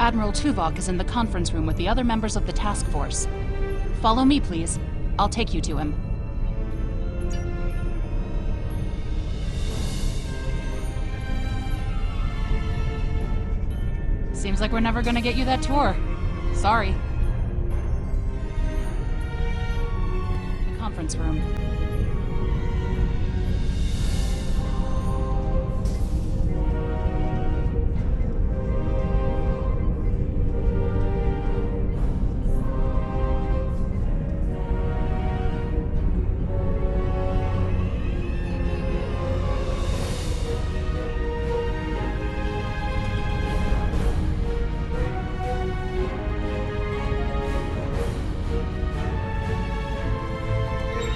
Admiral Tuvok is in the conference room with the other members of the task force. Follow me, please. I'll take you to him. Seems like we're never gonna get you that tour. Sorry. Conference room.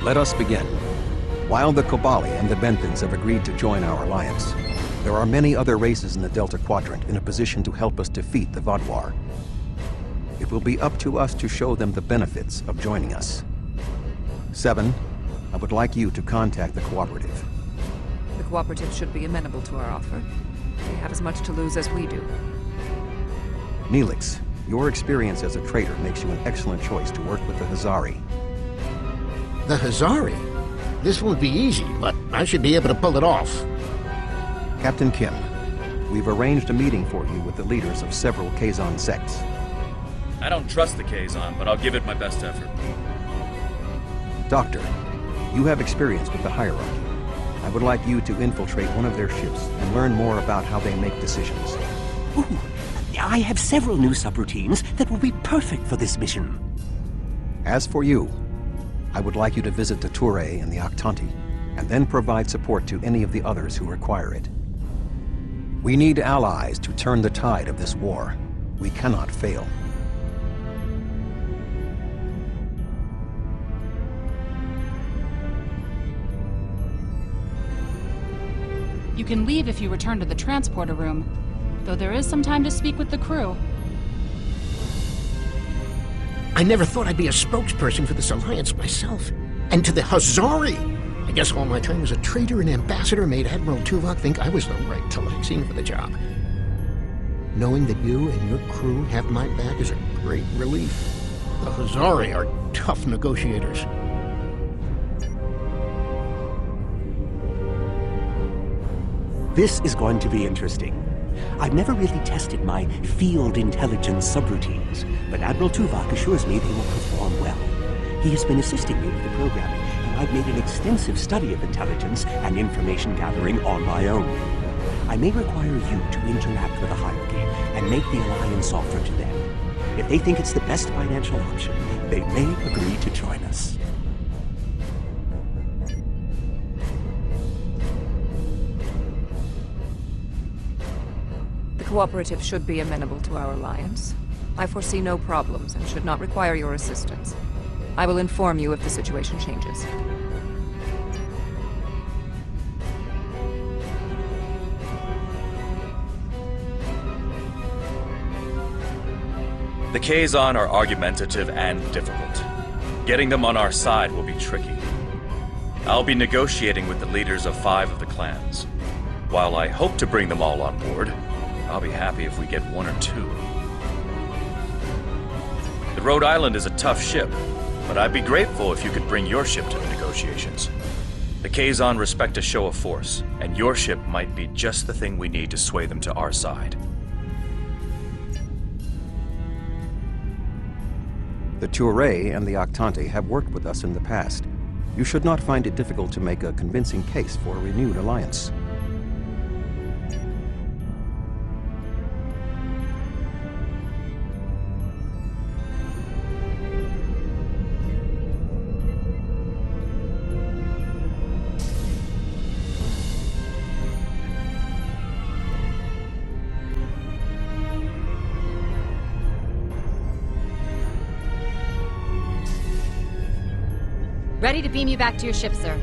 Let us begin. While the Kobali and the Benthans have agreed to join our alliance, there are many other races in the Delta Quadrant in a position to help us defeat the Vaadwaur. It will be up to us to show them the benefits of joining us. 7, I would like you to contact the Cooperative. The Cooperative should be amenable to our offer. They have as much to lose as we do. Neelix, your experience as a traitor makes you an excellent choice to work with the Hazari. The Hazari? This won't be easy, but I should be able to pull it off. Captain Kim, we've arranged a meeting for you with the leaders of several Kazon sects. I don't trust the Kazon, but I'll give it my best effort. Doctor, you have experience with the hierarchy. I would like you to infiltrate one of their ships and learn more about how they make decisions. Ooh, I have several new subroutines that will be perfect for this mission. As for you, I would like you to visit the Touré and the Octanti, and then provide support to any of the others who require it. We need allies to turn the tide of this war. We cannot fail. You can leave if you return to the transporter room, though there is some time to speak with the crew. I never thought I'd be a spokesperson for this alliance myself. And to the Hazari! I guess all my time as a traitor and ambassador made Admiral Tuvok think I was the right Talaxian for the job. Knowing that you and your crew have my back is a great relief. The Hazari are tough negotiators. This is going to be interesting. I've never really tested my field intelligence subroutines, but Admiral Tuvok assures me they will perform well. He has been assisting me with the programming, and I've made an extensive study of intelligence and information gathering on my own. I may require you to interact with the hierarchy and make the alliance offer to them. If they think it's the best financial option, they may agree to join us. The Cooperative should be amenable to our alliance. I foresee no problems and should not require your assistance. I will inform you if the situation changes. The Kazon are argumentative and difficult. Getting them on our side will be tricky. I'll be negotiating with the leaders of 5 of the clans. While I hope to bring them all on board, I'll be happy if we get 1 or 2. The Rhode Island is a tough ship, but I'd be grateful if you could bring your ship to the negotiations. The Kazon respect a show of force, and your ship might be just the thing we need to sway them to our side. The Touré and the Octanti have worked with us in the past. You should not find it difficult to make a convincing case for a renewed alliance. Ready to beam you back to your ship, sir.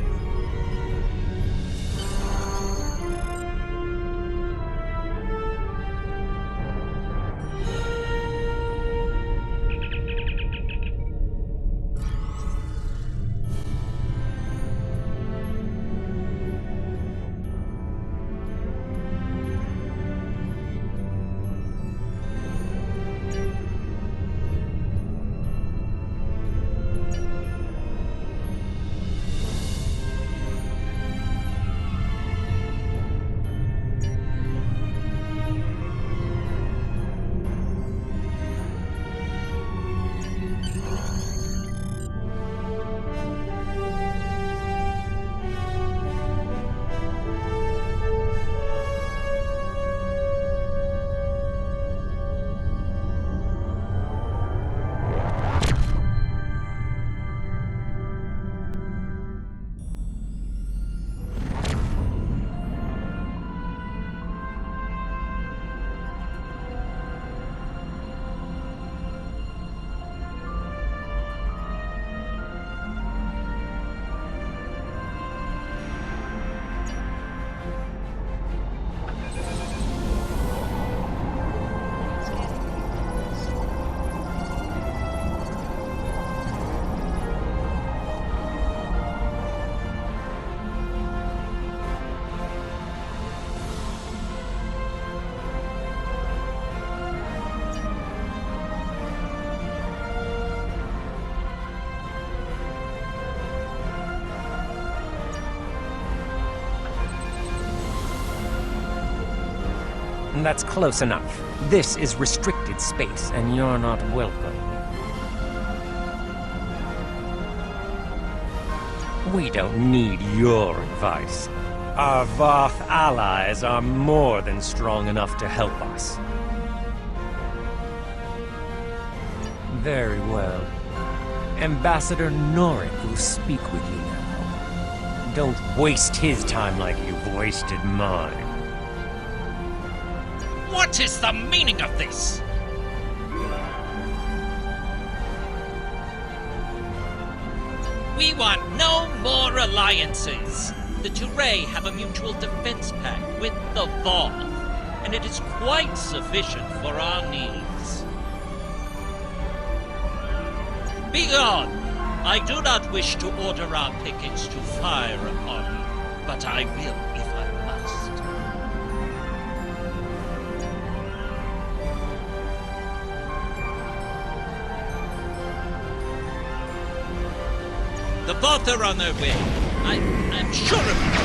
That's close enough. This is restricted space, and you're not welcome. We don't need your advice. Our Voth allies are more than strong enough to help us. Very well. Ambassador Norik will speak with you now. Don't waste his time like you've wasted mine. What is the meaning of this? We want no more alliances. The Touré have a mutual defense pact with the Voth, and it is quite sufficient for our needs. Begone! I do not wish to order our pickets to fire upon you, but I will if I must. The Voth are on their way. I'm sure of it.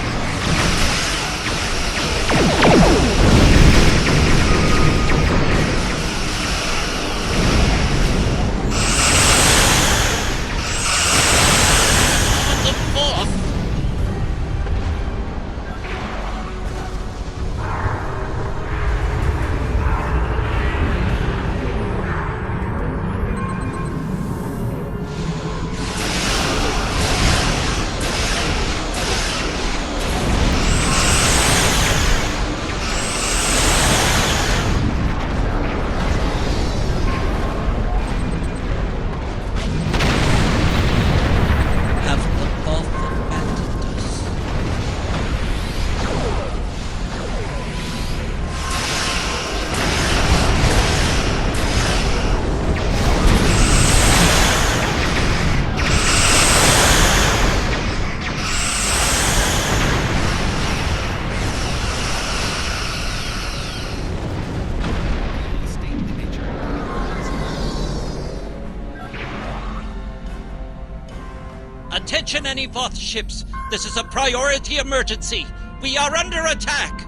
Attention any Voth ships! This is a priority emergency! We are under attack!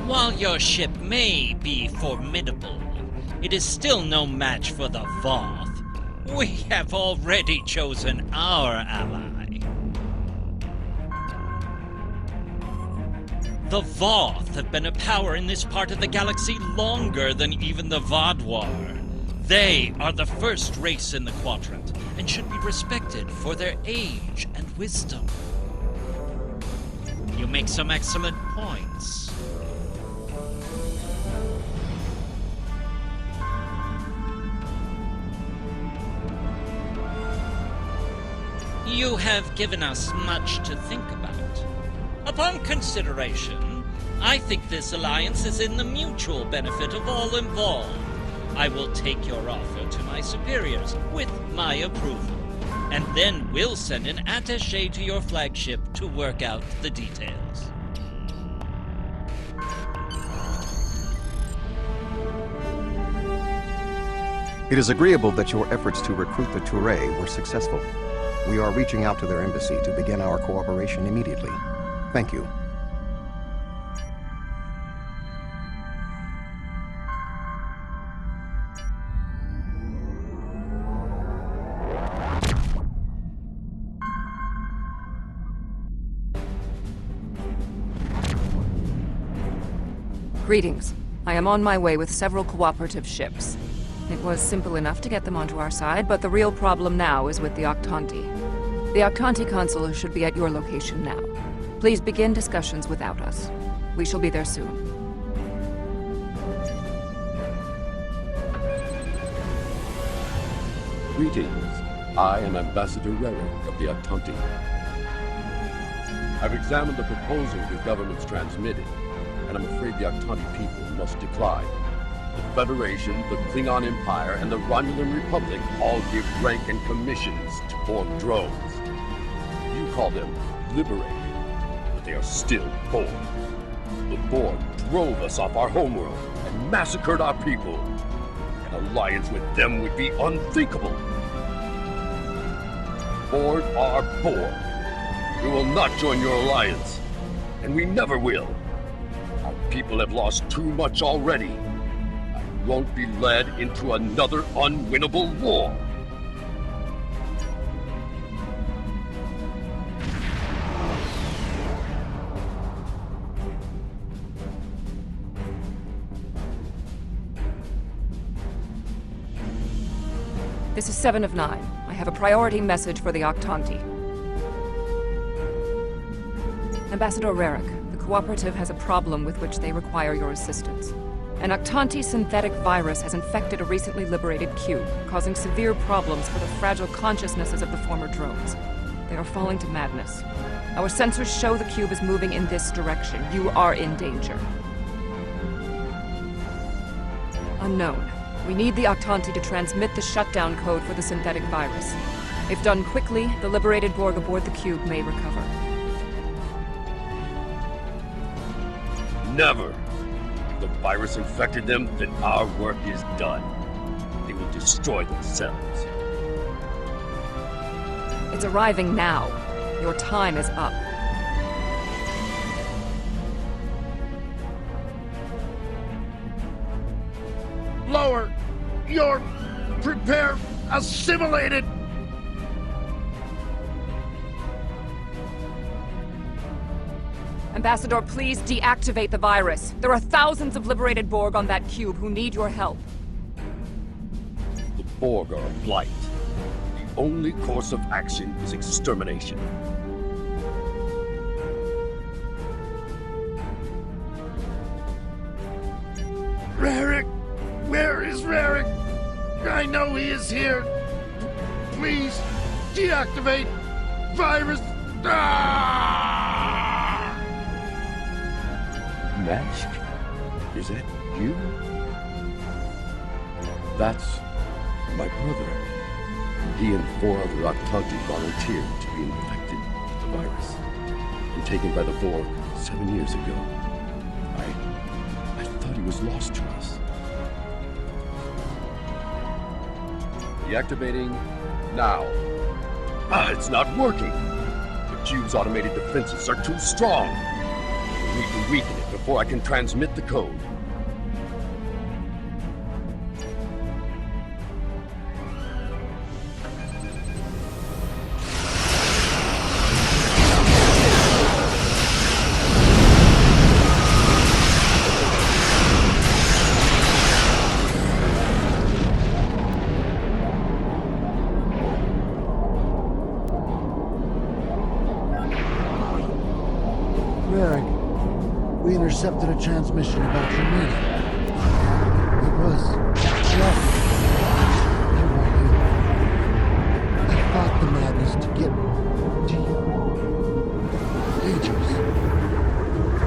While your ship may be formidable, it is still no match for the Voth. We have already chosen our ally. The Voth have been a power in this part of the galaxy longer than even the Vaadwaur. They are the first race in the Quadrant, and should be respected for their age and wisdom. You make some excellent points. You have given us much to think about. Upon consideration, I think this alliance is in the mutual benefit of all involved. I will take your offer to my superiors with my approval, and then we'll send an attaché to your flagship to work out the details. It is agreeable that your efforts to recruit the Touré were successful. We are reaching out to their embassy to begin our cooperation immediately. Thank you. Greetings. I am on my way with several cooperative ships. It was simple enough to get them onto our side, but the real problem now is with the Octanti. The Octanti console should be at your location now. Please begin discussions without us. We shall be there soon. Greetings. I am Ambassador Rerick of the Octanti. I've examined the proposals the government's transmitted, and I'm afraid the Octanti people must decline. The Federation, the Klingon Empire, and the Romulan Republic all give rank and commissions to Borg drones. You call them liberated, but they are still Borg. The Borg drove us off our homeworld and massacred our people. An alliance with them would be unthinkable. Borg are Borg. We will not join your alliance, and we never will. Our people have lost too much already. I won't be led into another unwinnable war. This is 7 of 9. I have a priority message for the Octanti. Ambassador Rerick, the Cooperative has a problem with which they require your assistance. An Octanti synthetic virus has infected a recently liberated cube, causing severe problems for the fragile consciousnesses of the former drones. They are falling to madness. Our sensors show the cube is moving in this direction. You are in danger. Unknown. We need the Octanti to transmit the shutdown code for the synthetic virus. If done quickly, the liberated Borg aboard the cube may recover. Never! If the virus infected them, then our work is done. They will destroy themselves. It's arriving now. Your time is up. Lower! You're... prepare... assimilated! Ambassador, please deactivate the virus. There are thousands of liberated Borg on that cube who need your help. The Borg are a blight. The only course of action is extermination. Rerick! Where is Rerick? I know he is here. Please, deactivate virus. Mask? Is that you? That's my brother. He and 4 other Octanti volunteered to be infected with the virus and taken by the Borg 7 years ago. I thought he was lost to us. Deactivating now. It's not working. The cube's automated defenses are too strong. We need to weaken it before I can transmit the code. We intercepted a transmission about your meeting. It was just... Who are you? I fought the madness to get to you. Dangerous.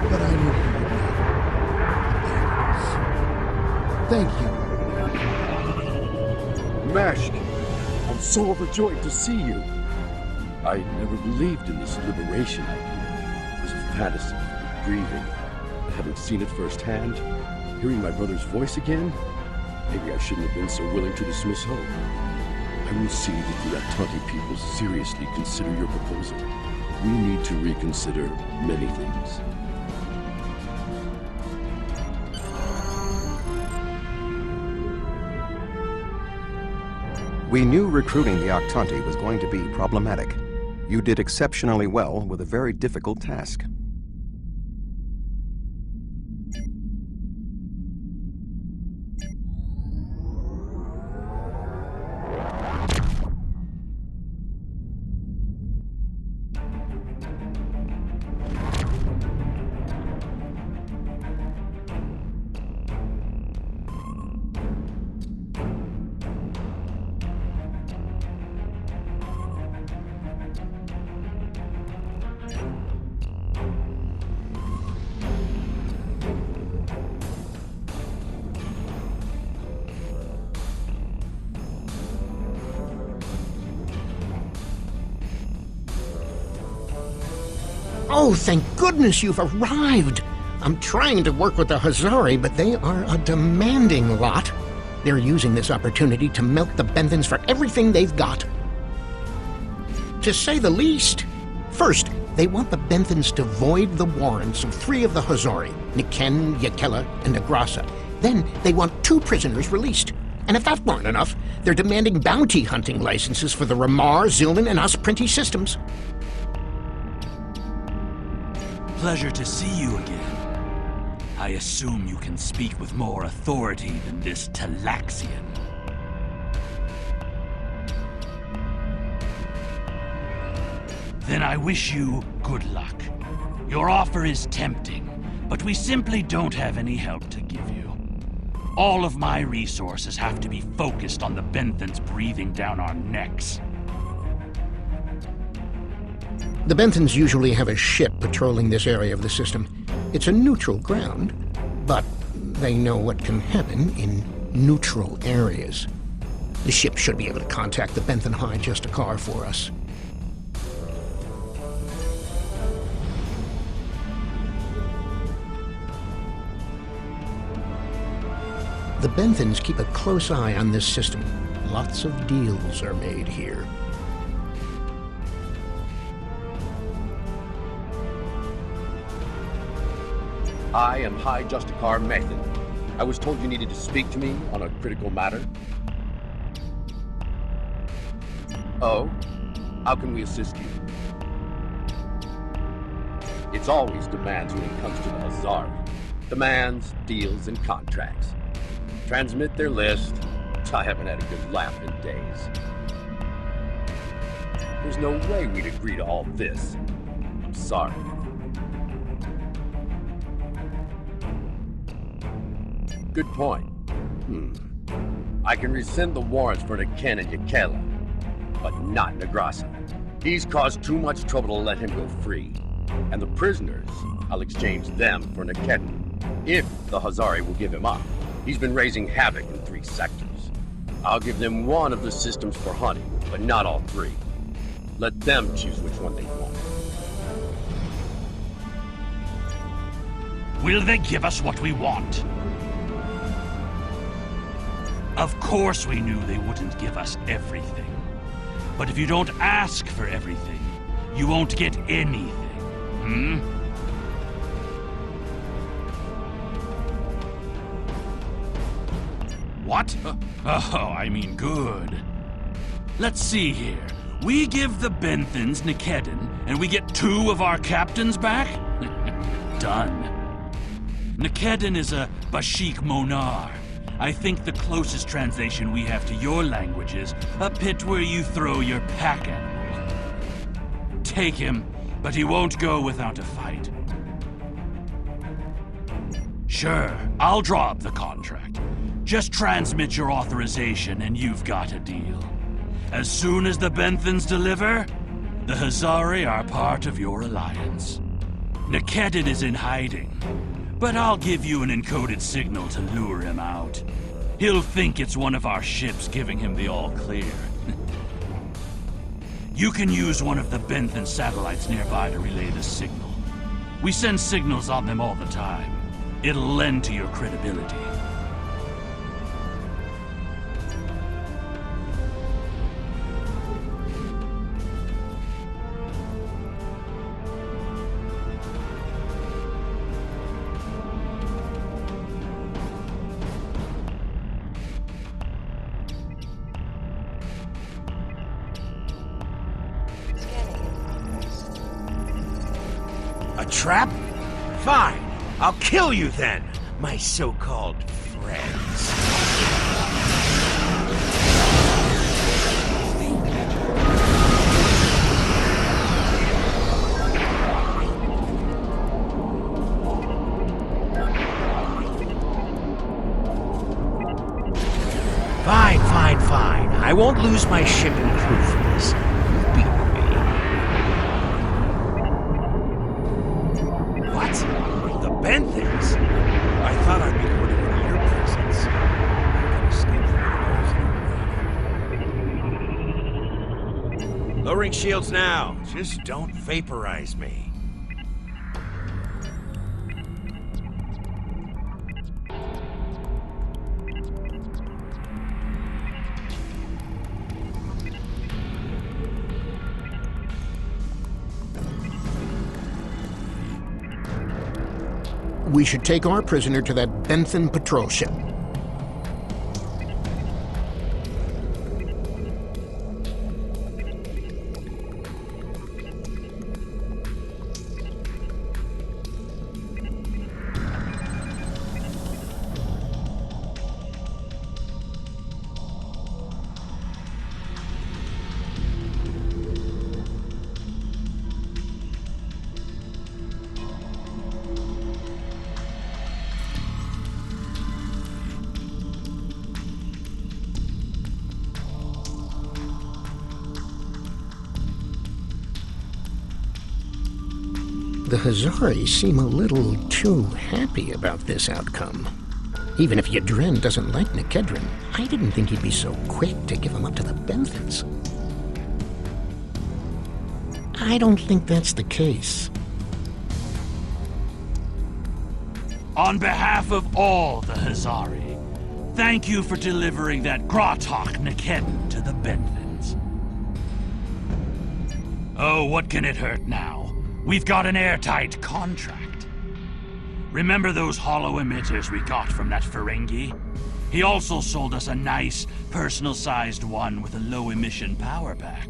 But I knew you would not. Thank you. Mask, I'm so overjoyed to see you. I never believed in this liberation idea. It was a fantasy, grieving. Having seen it firsthand, hearing my brother's voice again, maybe I shouldn't have been so willing to dismiss hope. I will see that the Octanti people seriously consider your proposal. We need to reconsider many things. We knew recruiting the Octanti was going to be problematic. You did exceptionally well with a very difficult task. Oh, thank goodness you've arrived! I'm trying to work with the Hazari, but they are a demanding lot. They're using this opportunity to milk the Benthans for everything they've got. To say the least. First, they want the Benthans to void the warrants of 3 of the Hazari, Niken, Yakela, and Agrasa. Then they want 2 prisoners released. And if that weren't enough, they're demanding bounty hunting licenses for the Ramar, Zilman, and Osprinty systems. Pleasure to see you again. I assume you can speak with more authority than this Talaxian. Then I wish you good luck. Your offer is tempting, but we simply don't have any help to give you. All of my resources have to be focused on the Benthans breathing down our necks. The Benthans usually have a ship patrolling this area of the system. It's a neutral ground, but they know what can happen in neutral areas. The ship should be able to contact the Benthan High Justicar for us. The Benthans keep a close eye on this system. Lots of deals are made here. I am High Justicar Method. I was told you needed to speak to me on a critical matter. Oh? How can we assist you? It's always demands when it comes to the Hazari. Demands, deals, and contracts. Transmit their list. I haven't had a good laugh in days. There's no way we'd agree to all this. I'm sorry. Good point. I can rescind the warrants for Niken and Yakela, but not Negrasa. He's caused too much trouble to let him go free. And the prisoners, I'll exchange them for Niken, if the Hazari will give him up. He's been raising havoc in 3 sectors. I'll give them 1 of the systems for hunting, but not all 3. Let them choose which one they want. Will they give us what we want? Of course we knew they wouldn't give us everything. But if you don't ask for everything, you won't get anything, What? Oh, I mean good. Let's see here. We give the Benthans Nikedin, and we get 2 of our captains back? Done. Nikedin is a Bashik Monar. I think the closest translation we have to your language is a pit where you throw your pack animal. Take him, but he won't go without a fight. Sure, I'll draw up the contract. Just transmit your authorization and you've got a deal. As soon as the Benthans deliver, the Hazari are part of your alliance. Nikedin is in hiding, but I'll give you an encoded signal to lure him out. He'll think it's one of our ships giving him the all-clear. You can use one of the Benthan satellites nearby to relay the signal. We send signals on them all the time. It'll lend to your credibility. Trap? Fine. I'll kill you then, my so-called friends. Fine. I won't lose my ship and crew for this. You beat me. What? The Benthans? I thought I'd be going to one of your presents. Lowering shields now. Just don't vaporize me. We should take our prisoner to that Benthen patrol ship. The Hazari seem a little too happy about this outcome. Even if Yadren doesn't like Nikedren, I didn't think he'd be so quick to give him up to the Benthans. I don't think that's the case. On behalf of all the Hazari, thank you for delivering that Gratok Nikedden to the Benthans. Oh, what can it hurt now? We've got an airtight contract. Remember those hollow emitters we got from that Ferengi? He also sold us a nice, personal-sized one with a low-emission power pack.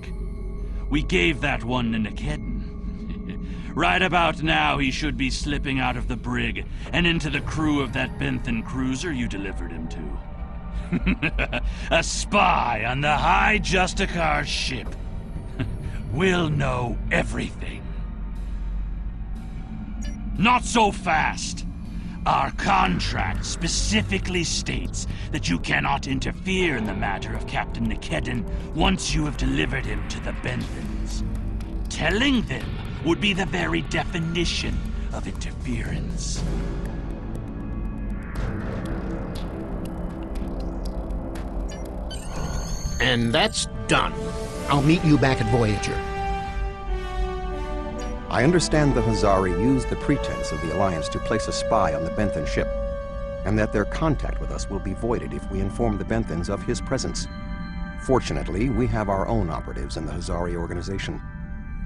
We gave that one to Nikedden. Right about now, he should be slipping out of the brig and into the crew of that Benthen cruiser you delivered him to. A spy on the High Justicar's ship. We'll know everything. Not so fast! Our contract specifically states that you cannot interfere in the matter of Captain Nikedden once you have delivered him to the Benthans. Telling them would be the very definition of interference. And that's done. I'll meet you back at Voyager. I understand the Hazari used the pretense of the Alliance to place a spy on the Benthen ship, and that their contact with us will be voided if we inform the Benthans of his presence. Fortunately, we have our own operatives in the Hazari organization.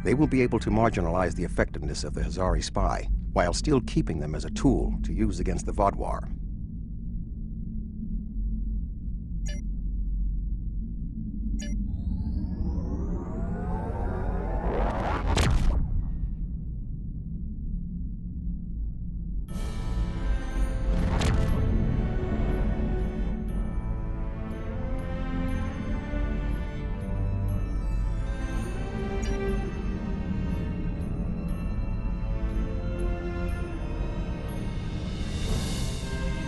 They will be able to marginalize the effectiveness of the Hazari spy, while still keeping them as a tool to use against the Vaadwaur.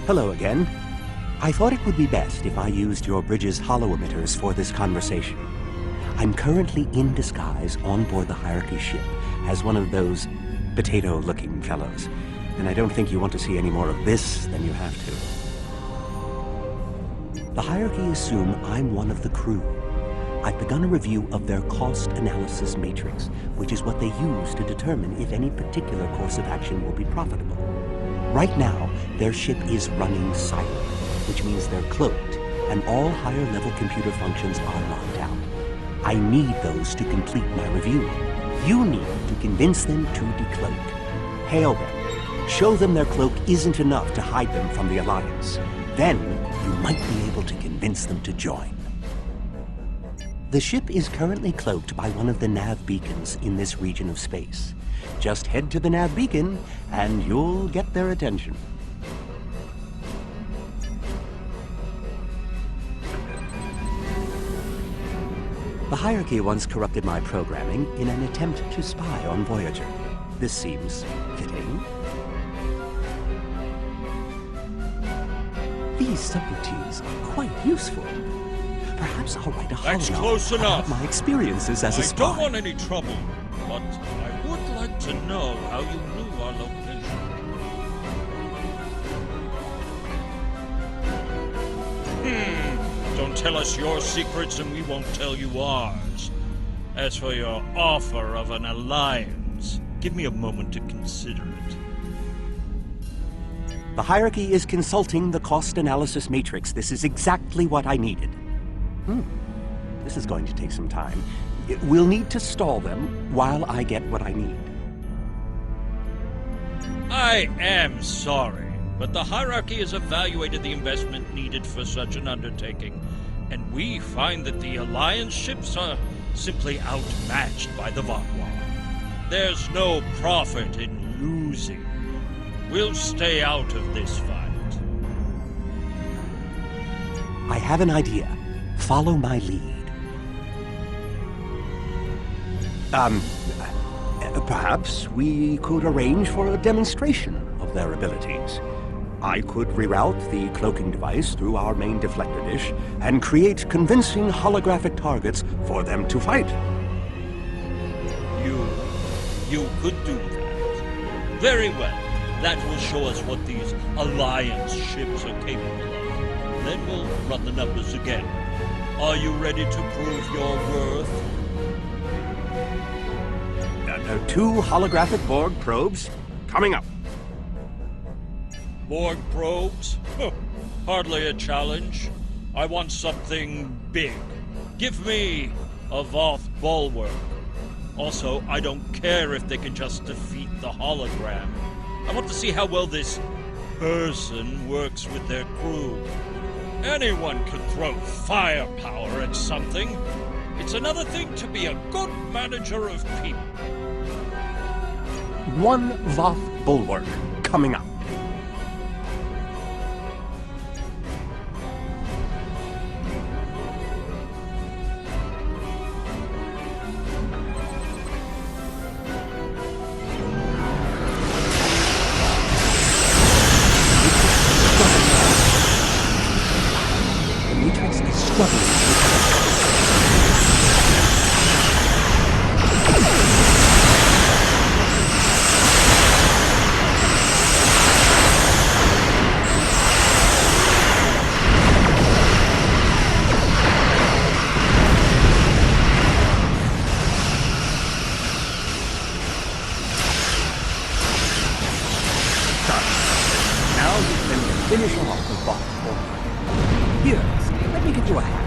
Hello again. I thought it would be best if I used your bridge's hollow emitters for this conversation. I'm currently in disguise on board the Hierarchy ship as one of those potato-looking fellows, and I don't think you want to see any more of this than you have to. The Hierarchy assume I'm one of the crew. I've begun a review of their cost analysis matrix, which is what they use to determine if any particular course of action will be profitable. Right now, their ship is running silent, which means they're cloaked, and all higher-level computer functions are locked out. I need those to complete my review. You need to convince them to decloak. Hail them. Show them their cloak isn't enough to hide them from the Alliance. Then, you might be able to convince them to join. The ship is currently cloaked by one of the nav beacons in this region of space. Just head to the nav beacon, and you'll get their attention. The Hierarchy once corrupted my programming in an attempt to spy on Voyager. This seems fitting. These subroutines are quite useful. Perhaps I'll write a That's close about enough. my experiences as a spy. I don't want any trouble, but I would like to know how you knew our location. Don't tell us your secrets and we won't tell you ours. As for your offer of an alliance, give me a moment to consider it. The Hierarchy is consulting the cost analysis matrix. This is exactly what I needed. This is going to take some time. We'll need to stall them while I get what I need. I am sorry, but the hierarchy has evaluated the investment needed for such an undertaking, and we find that the Alliance ships are simply outmatched by the Vaudois. There's no profit in losing. We'll stay out of this fight. I have an idea. Follow my lead. Perhaps we could arrange for a demonstration of their abilities. I could reroute the cloaking device through our main deflector dish and create convincing holographic targets for them to fight. You could do that. Very well. That will show us what these Alliance ships are capable of. Then we'll run the numbers again. Are you ready to prove your worth? 2 holographic Borg probes coming up. Borg probes? Huh. Hardly a challenge. I want something big. Give me a Voth bulwark. Also, I don't care if they can just defeat the hologram. I want to see how well this person works with their crew. Anyone can throw firepower at something. It's another thing to be a good manager of people. 1 Voth bulwark coming up. Finish off the Voth. Here, let me give you a hand.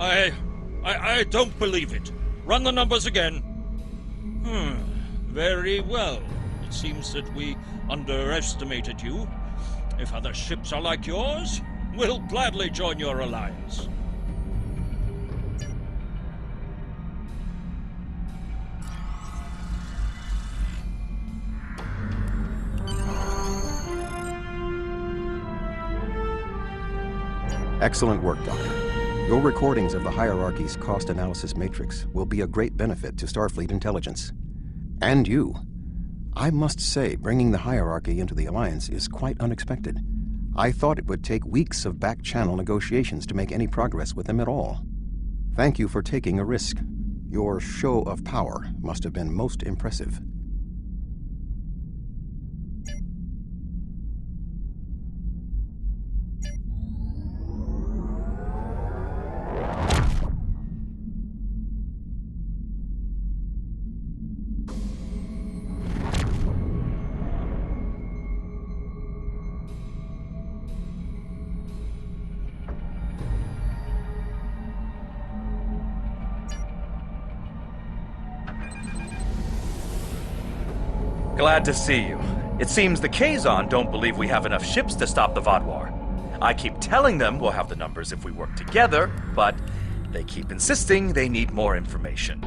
I don't believe it. Run the numbers again. Very well. It seems that we underestimated you. If other ships are like yours, we'll gladly join your alliance. Excellent work, Doctor. Your recordings of the hierarchy's cost analysis matrix will be a great benefit to Starfleet intelligence. And you. I must say, bringing the hierarchy into the Alliance is quite unexpected. I thought it would take weeks of back-channel negotiations to make any progress with them at all. Thank you for taking a risk. Your show of power must have been most impressive. Glad to see you. It seems the Kazon don't believe we have enough ships to stop the Vaudois. I keep telling them we'll have the numbers if we work together, but they keep insisting they need more information.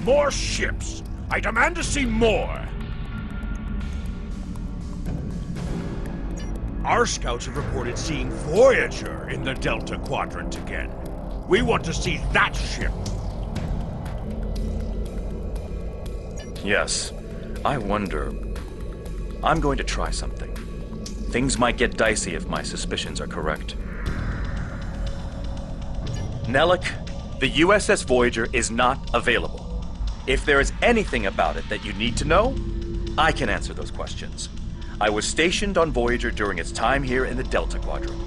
More ships! I demand to see more! Our scouts have reported seeing Voyager in the Delta Quadrant again. We want to see that ship! Yes. I wonder... I'm going to try something. Things might get dicey if my suspicions are correct. Nellick, the USS Voyager is not available. If there is anything about it that you need to know, I can answer those questions. I was stationed on Voyager during its time here in the Delta Quadrant.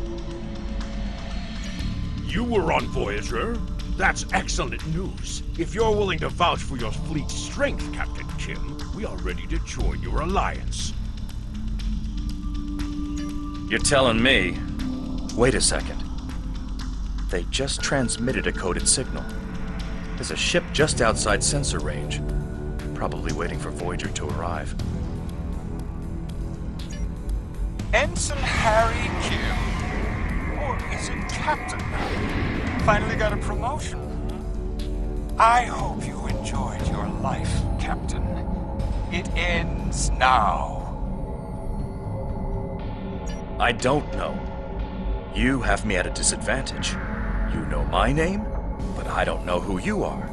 You were on Voyager? That's excellent news. If you're willing to vouch for your fleet's strength, Captain Kim, we are ready to join your alliance. You're telling me... Wait a second. They just transmitted a coded signal. There's a ship just outside sensor range, probably waiting for Voyager to arrive. Ensign Harry Kim. Or is it Captain? Finally got a promotion. I hope you enjoyed your life, Captain. It ends now. I don't know. You have me at a disadvantage. You know my name, but I don't know who you are.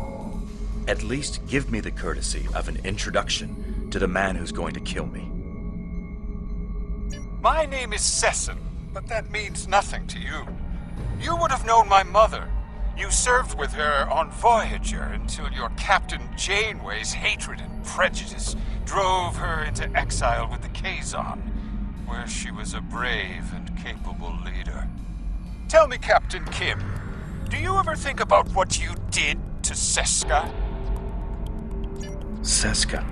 At least give me the courtesy of an introduction to the man who's going to kill me. My name is Sesson, but that means nothing to you. You would have known my mother. You served with her on Voyager until your Captain Janeway's hatred and prejudice drove her into exile with the Kazon, where she was a brave and capable leader. Tell me, Captain Kim, do you ever think about what you did to Seska? Seska?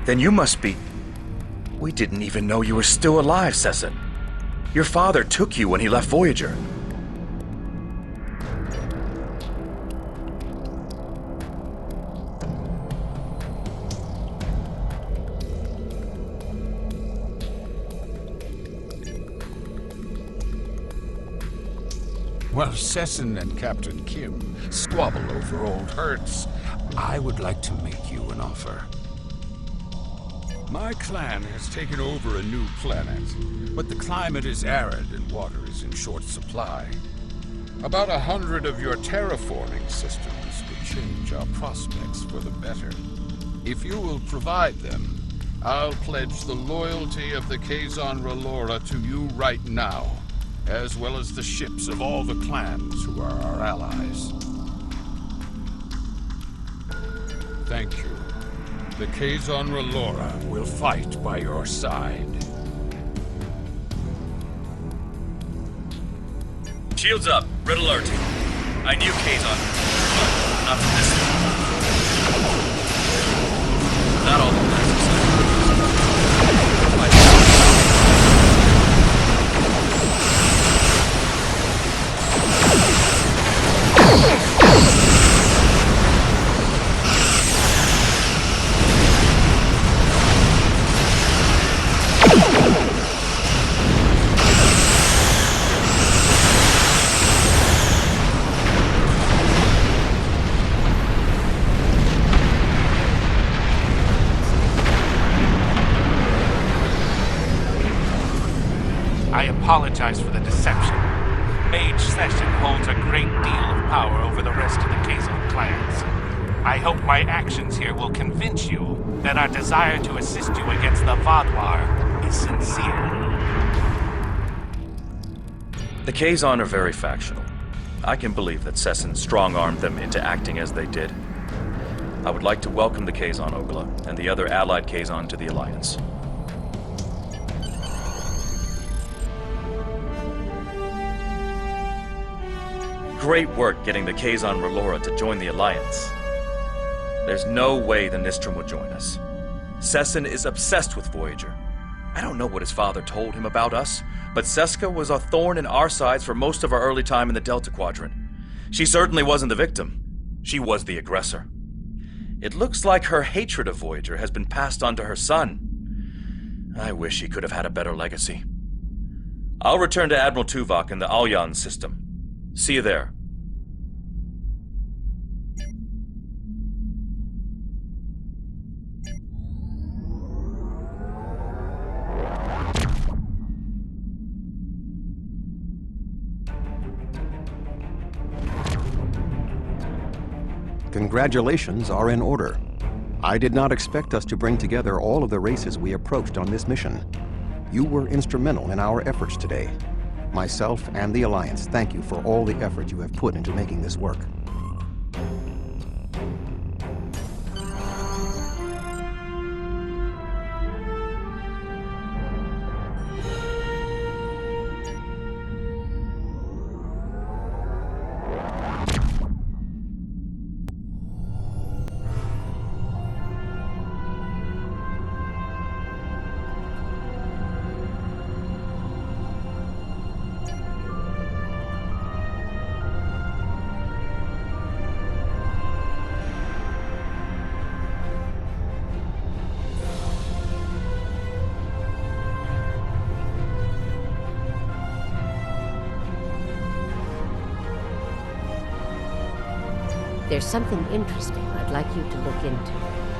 Then you must be... We didn't even know you were still alive, Sesson. Your father took you when he left Voyager. While Sesson and Captain Kim squabble over old hurts, I would like to make you an offer. My clan has taken over a new planet, but the climate is arid and water is in short supply. About 100 of your terraforming systems would change our prospects for the better. If you will provide them, I'll pledge the loyalty of the Kazon Relora to you right now, as well as the ships of all the clans who are our allies. Thank you. The Kazon Relora will fight by your side. Shields up. Red alert. I knew Kazon, but not from this one. Not all the plans are set. I apologize for the deception. Mage Session holds a great deal of power over the rest of the Kazon clans. I hope my actions here will convince you that our desire to assist you against the Vaadwaur is sincere. The Kazon are very factional. I can believe that Sesson strong-armed them into acting as they did. I would like to welcome the Kazon Ogla and the other allied Kazon to the Alliance. Great work getting the Kazon Relora to join the Alliance. There's no way the Nistrum will join us. Sesson is obsessed with Voyager. I don't know what his father told him about us, but Seska was a thorn in our sides for most of our early time in the Delta Quadrant. She certainly wasn't the victim. She was the aggressor. It looks like her hatred of Voyager has been passed on to her son. I wish he could have had a better legacy. I'll return to Admiral Tuvok in the Allianzen system. See you there. Congratulations are in order. I did not expect us to bring together all of the races we approached on this mission. You were instrumental in our efforts today. Myself and the Alliance thank you for all the effort you have put into making this work. There's something interesting I'd like you to look into.